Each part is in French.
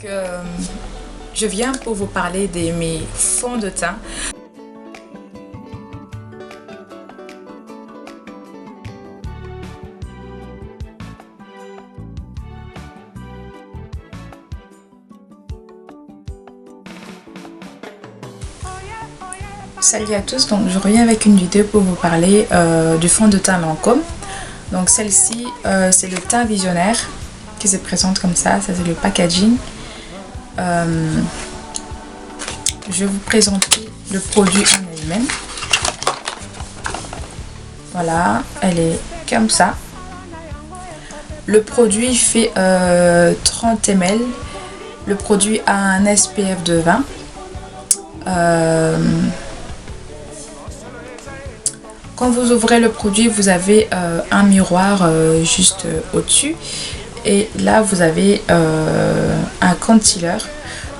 Je viens pour vous parler de mes fonds de teint. Salut à tous, donc je reviens avec une vidéo pour vous parler du fond de teint Lancôme. Donc celle-ci, c'est le teint visionnaire qui se présente comme ça c'est le packaging. Je vais vous présenter le produit en elle-même. Voilà, elle est comme ça. Le produit fait 30 ml. Le produit a un SPF de 20. Quand vous ouvrez le produit, vous avez un miroir juste au-dessus. Et là, vous avez un concealer.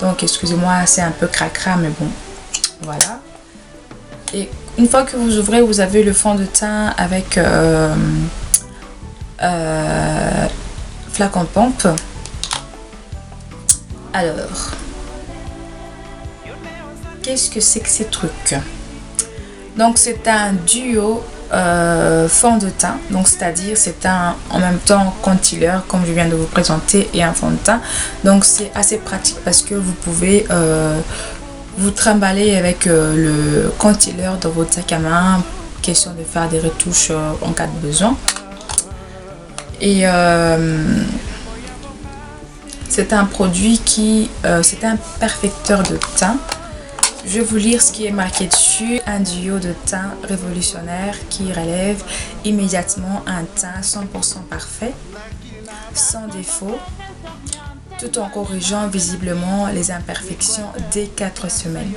Donc, excusez-moi, c'est un peu cracra, mais bon, voilà. Et une fois que vous ouvrez, vous avez le fond de teint avec flacon pompe. Alors, qu'est-ce que c'est que ces trucs? Donc c'est un duo fond de teint, donc c'est-à-dire c'est un en même temps concealer comme je viens de vous présenter et un fond de teint. Donc c'est assez pratique parce que vous pouvez vous trimballer avec le concealer dans votre sac à main, question de faire des retouches en cas de besoin. Et c'est un produit qui c'est un perfecteur de teint. Je vais vous lire ce qui est marqué dessus. Un duo de teint révolutionnaire qui relève immédiatement un teint 100% parfait, sans défaut, tout en corrigeant visiblement les imperfections dès 4 semaines.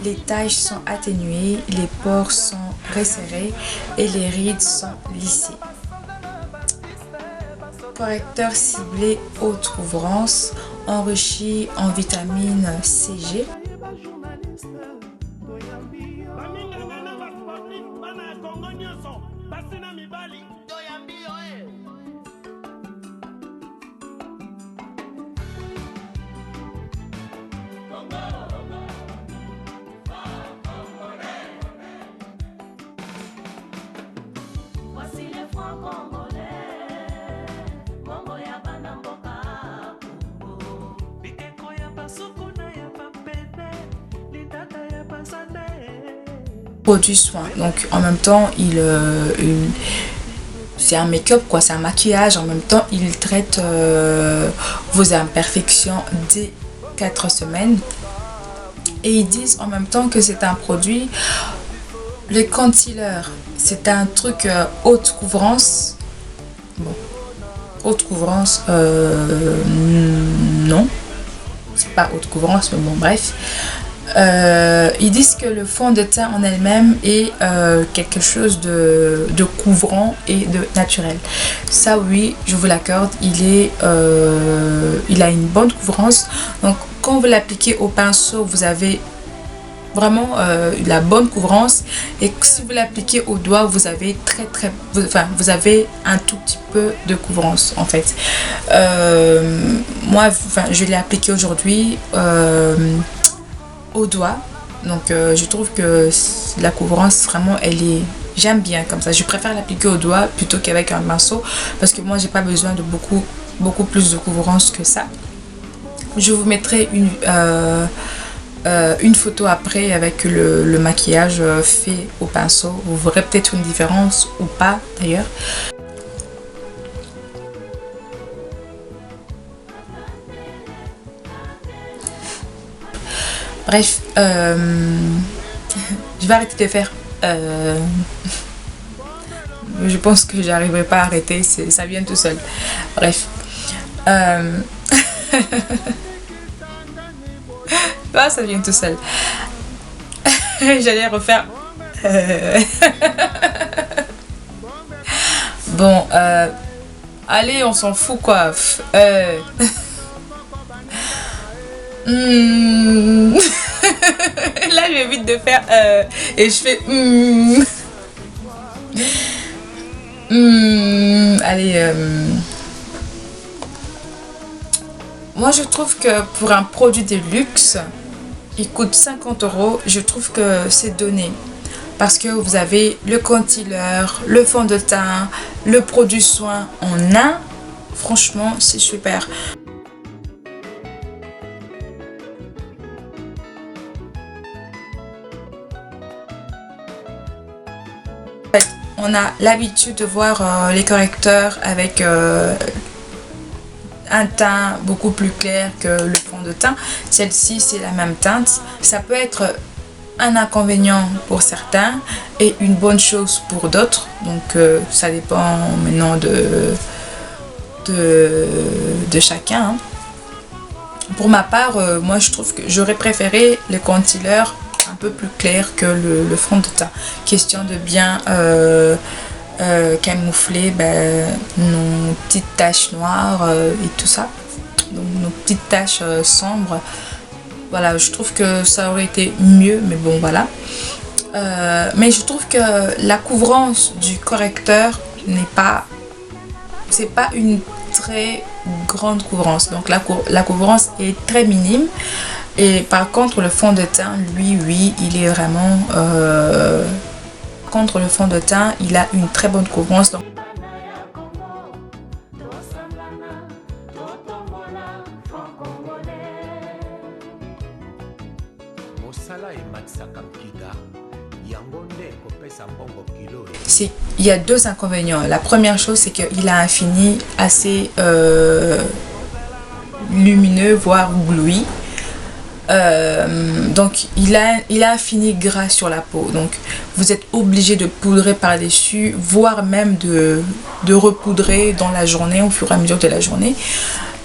Les taches sont atténuées, les pores sont resserrés et les rides sont lissées. Correcteur ciblé haute couvrance, enrichi en vitamine CG. Produit soin, donc en même temps c'est un make-up quoi, c'est un maquillage, en même temps il traite vos imperfections dès 4 semaines. Et ils disent en même temps que c'est un produit, le concealer c'est un truc haute couvrance. Bon, haute couvrance non, c'est pas haute couvrance, mais bon bref. Ils disent que le fond de teint en elle-même est quelque chose de couvrant et de naturel. Ça oui, je vous l'accorde, il a une bonne couvrance. Donc quand vous l'appliquez au pinceau, vous avez vraiment la bonne couvrance, et si vous l'appliquez au doigt, vous avez vous avez un tout petit peu de couvrance en fait. Moi je l'ai appliqué aujourd'hui au doigt, donc je trouve que la couvrance vraiment j'aime bien comme ça. Je préfère l'appliquer au doigt plutôt qu'avec un pinceau parce que moi j'ai pas besoin de beaucoup plus de couvrance que ça. Je vous mettrai une photo après avec le maquillage fait au pinceau. Vous verrez peut-être une différence ou pas d'ailleurs. Bref, je vais arrêter de faire. Je pense que j'arriverai pas à arrêter, ça vient tout seul. Bref. Ah, ça vient tout seul. J'allais refaire. Bon, allez, on s'en fout quoi. Là j'évite de faire et je fais allez Moi je trouve que pour un produit de luxe, il coûte 50 €, je trouve que c'est donné. Parce que vous avez le concealer, le fond de teint, le produit soin en un. Franchement, c'est super. On a l'habitude de voir les correcteurs avec un teint beaucoup plus clair que le fond de teint. Celle-ci, c'est la même teinte. Ça peut être un inconvénient pour certains et une bonne chose pour d'autres. Donc, ça dépend maintenant de chacun. Hein. Pour ma part, moi, je trouve que j'aurais préféré le concealer un peu plus clair que le fond de teint. Question de bien camoufler nos petites taches noires et tout ça. Donc nos petites taches sombres. Voilà, je trouve que ça aurait été mieux, mais bon, voilà. Mais je trouve que la couvrance du correcteur c'est pas une très grande couvrance. Donc la couvrance est très minime. Et par contre, le fond de teint, lui, oui, il est vraiment... contre le fond de teint, il a une très bonne couvrance. Donc, il y a deux inconvénients. La première chose, c'est qu'il a un fini assez lumineux, voire glowy. Donc il a un fini gras sur la peau, donc vous êtes obligé de poudrer par dessus, voire même de repoudrer dans la journée, au fur et à mesure de la journée.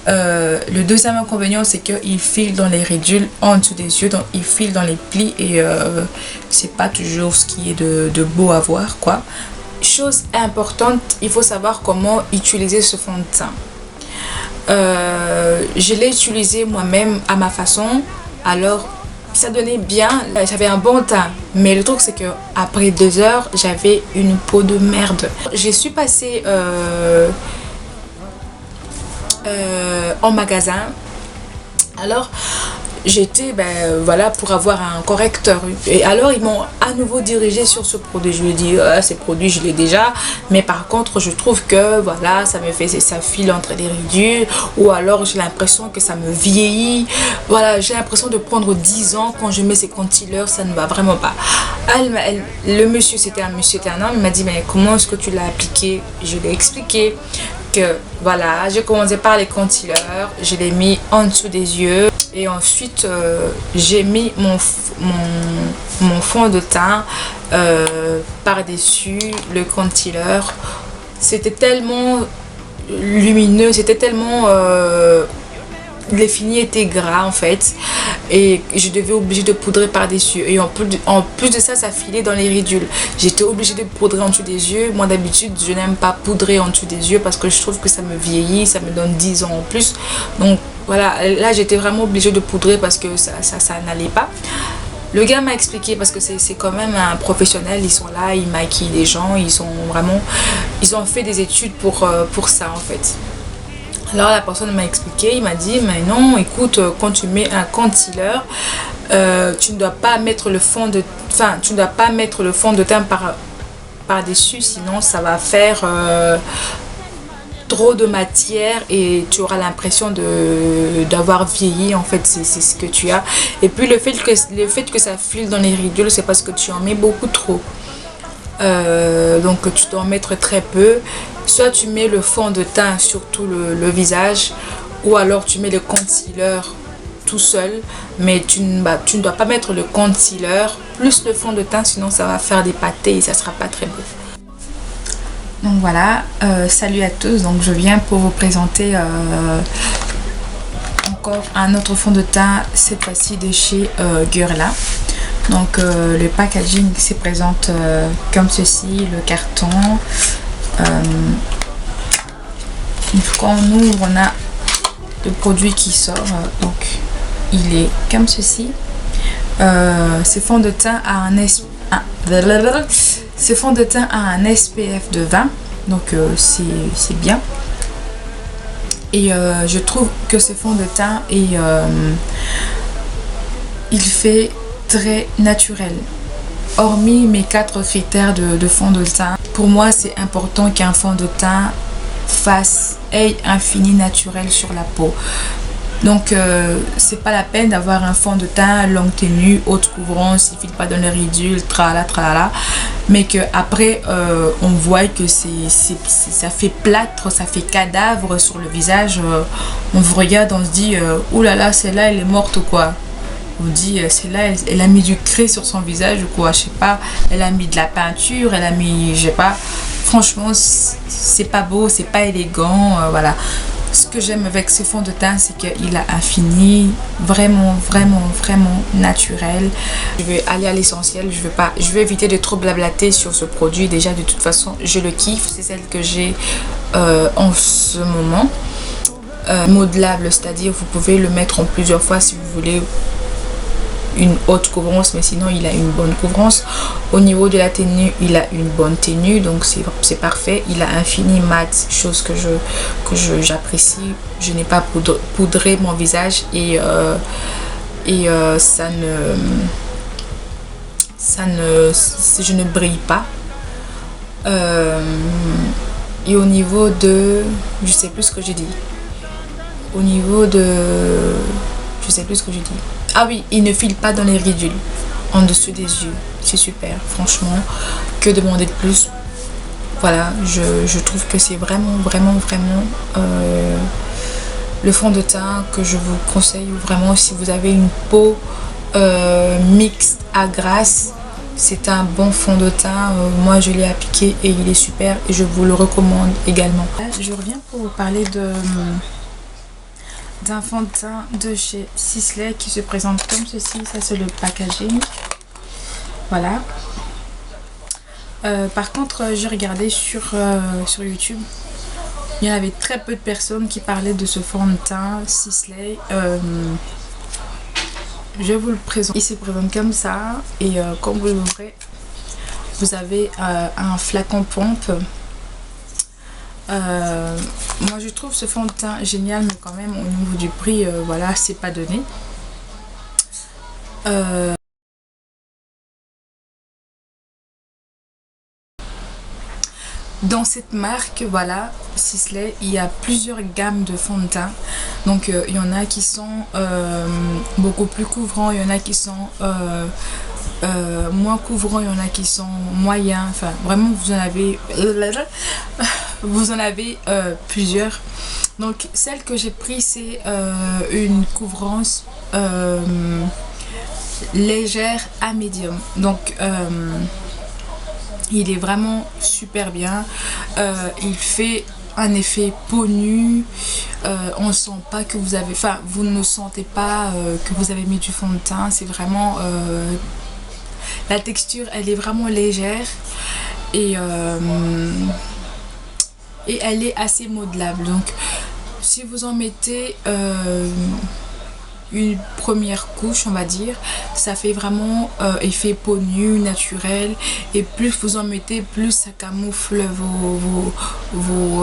Le deuxième inconvénient, c'est qu'il file dans les ridules en dessous des yeux, donc il file dans les plis et c'est pas toujours ce qui est de beau à voir, quoi. Chose importante, il faut savoir comment utiliser ce fond de teint. Je l'ai utilisé moi-même à ma façon. Alors ça donnait bien, j'avais un bon teint, mais le truc c'est que après 2 heures j'avais une peau de merde. J'ai su passer en magasin. Alors j'étais voilà, pour avoir un correcteur, et alors ils m'ont à nouveau dirigé sur ce produit. Je lui ai dit ces produits je l'ai déjà, mais par contre je trouve que voilà, ça file entre les ridules, ou alors j'ai l'impression que ça me vieillit. Voilà, j'ai l'impression de prendre 10 ans quand je mets ces concealers, ça ne va vraiment pas. Le monsieur, c'était un homme, il m'a dit mais comment est-ce que tu l'as appliqué? Je lui ai expliqué que voilà, j'ai commencé par les concealers, je l'ai mis en dessous des yeux et ensuite j'ai mis mon fond de teint par dessus le concealer. C'était tellement lumineux, c'était tellement les finis étaient gras en fait, et je devais obligé de poudrer par dessus, et en plus de ça, ça filait dans les ridules. J'étais obligée de poudrer en dessous des yeux. Moi d'habitude je n'aime pas poudrer en dessous des yeux parce que je trouve que ça me vieillit, ça me donne 10 ans en plus. Donc voilà, là j'étais vraiment obligée de poudrer parce que ça n'allait pas. Le gars m'a expliqué, parce que c'est quand même un professionnel, ils sont là, ils maquillent des gens, ils ont fait des études pour ça en fait. Alors la personne m'a expliqué, il m'a dit mais non, écoute, quand tu mets un concealer, tu ne dois pas mettre le fond de teint par dessus, sinon ça va faire trop de matière et tu auras l'impression d'avoir vieilli en fait. C'est ce que tu as. Et puis le fait que ça file dans les ridules, c'est parce que tu en mets beaucoup trop. Donc tu dois en mettre très peu. Soit tu mets le fond de teint sur tout le visage, ou alors tu mets le concealer tout seul, mais tu ne dois pas mettre le concealer plus le fond de teint, sinon ça va faire des pâtés et ça sera pas très beau. Donc voilà, salut à tous. Donc je viens pour vous présenter encore un autre fond de teint, cette fois-ci de chez Guerlain. Donc le packaging se présente comme ceci, le carton. Quand on ouvre, on a le produit qui sort, donc il est comme ceci. Ce fond de teint a un SPF de 20, donc c'est bien. Et je trouve que ce fond de teint est, il fait très naturel. Hormis mes 4 critères de fond de teint, pour moi c'est important qu'un fond de teint ait un fini naturel sur la peau. Donc c'est pas la peine d'avoir un fond de teint longue tenue, haute couvrance, il file pas dans le ridicule, tralala tralala, mais que après on voit que ça fait plâtre, ça fait cadavre sur le visage. On vous regarde, on se dit oulala, celle-là elle est morte ou quoi. On dit celle-là elle a mis du craie sur son visage ou quoi, je sais pas, elle a mis de la peinture, elle a mis, je sais pas, franchement c'est pas beau, c'est pas élégant, voilà. Ce que j'aime avec ce fond de teint, c'est qu'il a un fini vraiment naturel. Je vais aller à l'essentiel, je vais éviter de trop blablater sur ce produit. Déjà de toute façon je le kiffe, c'est celle que j'ai en ce moment. Modelable, c'est-à-dire vous pouvez le mettre en plusieurs fois si vous voulez une haute couvrance, mais sinon il a une bonne couvrance. Au niveau de la tenue, il a une bonne tenue, donc c'est parfait. Il a un fini mat, chose que j'apprécie. Je n'ai pas poudré mon visage et je ne brille pas. Et au niveau de, je sais plus ce que j'ai dit. Au niveau de, je sais plus ce que j'ai dit. Ah oui, il ne file pas dans les ridules, en dessous des yeux. C'est super, franchement. Que demander de plus? Voilà, je trouve que c'est vraiment le fond de teint que je vous conseille vraiment si vous avez une peau mixte à grasse. C'est un bon fond de teint. Moi, je l'ai appliqué et il est super et je vous le recommande également. Là, je reviens pour vous parler d'un fond de teint de chez Sisley qui se présente comme ceci. Ça c'est le packaging, voilà. Par contre j'ai regardé sur YouTube, il y avait très peu de personnes qui parlaient de ce fond de teint Sisley. Je vous le présente, il se présente comme ça et quand vous l'ouvrez vous avez un flacon pompe. Moi je trouve ce fond de teint génial, mais quand même au niveau du prix, voilà, c'est pas donné. Dans cette marque, voilà, Sisley, il y a plusieurs gammes de fond de teint. Donc il y en a qui sont beaucoup plus couvrants, il y en a qui sont moins couvrants, il y en a qui sont moyens. Enfin vraiment vous en avez plusieurs. Donc celle que j'ai pris c'est une couvrance légère à médium. Donc il est vraiment super bien. Il fait un effet peau nue. On sent pas que vous avez, enfin vous ne sentez pas que vous avez mis du fond de teint. C'est vraiment la texture, elle est vraiment légère et elle est assez modelable. Donc si vous en mettez une première couche, on va dire, ça fait vraiment effet peau nue naturel, et plus vous en mettez, plus ça camoufle vos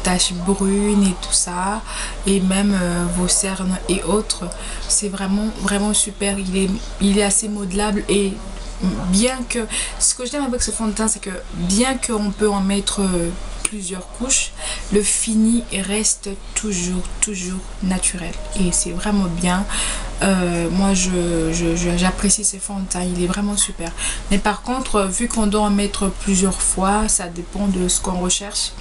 taches brunes et tout ça, et même vos cernes et autres. C'est vraiment super. Il est assez modelable, et bien que, ce que j'aime avec ce fond de teint, c'est que bien qu'on peut en mettre plusieurs couches, le fini reste toujours naturel, et c'est vraiment bien. Moi j'apprécie ce fond de teint, il est vraiment super. Mais par contre, vu qu'on doit en mettre plusieurs fois, ça dépend de ce qu'on recherche,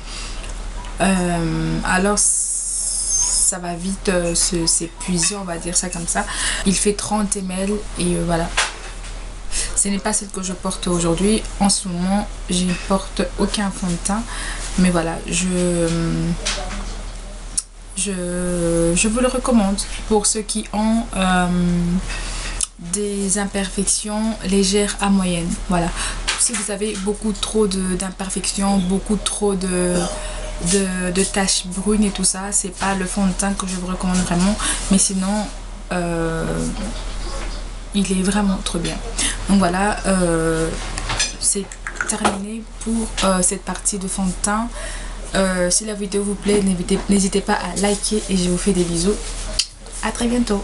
alors ça va vite s'épuiser, on va dire ça comme ça. Il fait 30 ml et voilà. Ce n'est pas celle que je porte aujourd'hui. En ce moment, je ne porte aucun fond de teint. Mais voilà, je vous le recommande pour ceux qui ont des imperfections légères à moyennes. Voilà. Si vous avez beaucoup trop d'imperfections, beaucoup trop de taches brunes et tout ça, c'est pas le fond de teint que je vous recommande vraiment. Mais sinon, il est vraiment trop bien. Donc voilà, c'est terminé pour cette partie de fond de teint. Si la vidéo vous plaît, n'hésitez pas à liker et je vous fais des bisous. À très bientôt.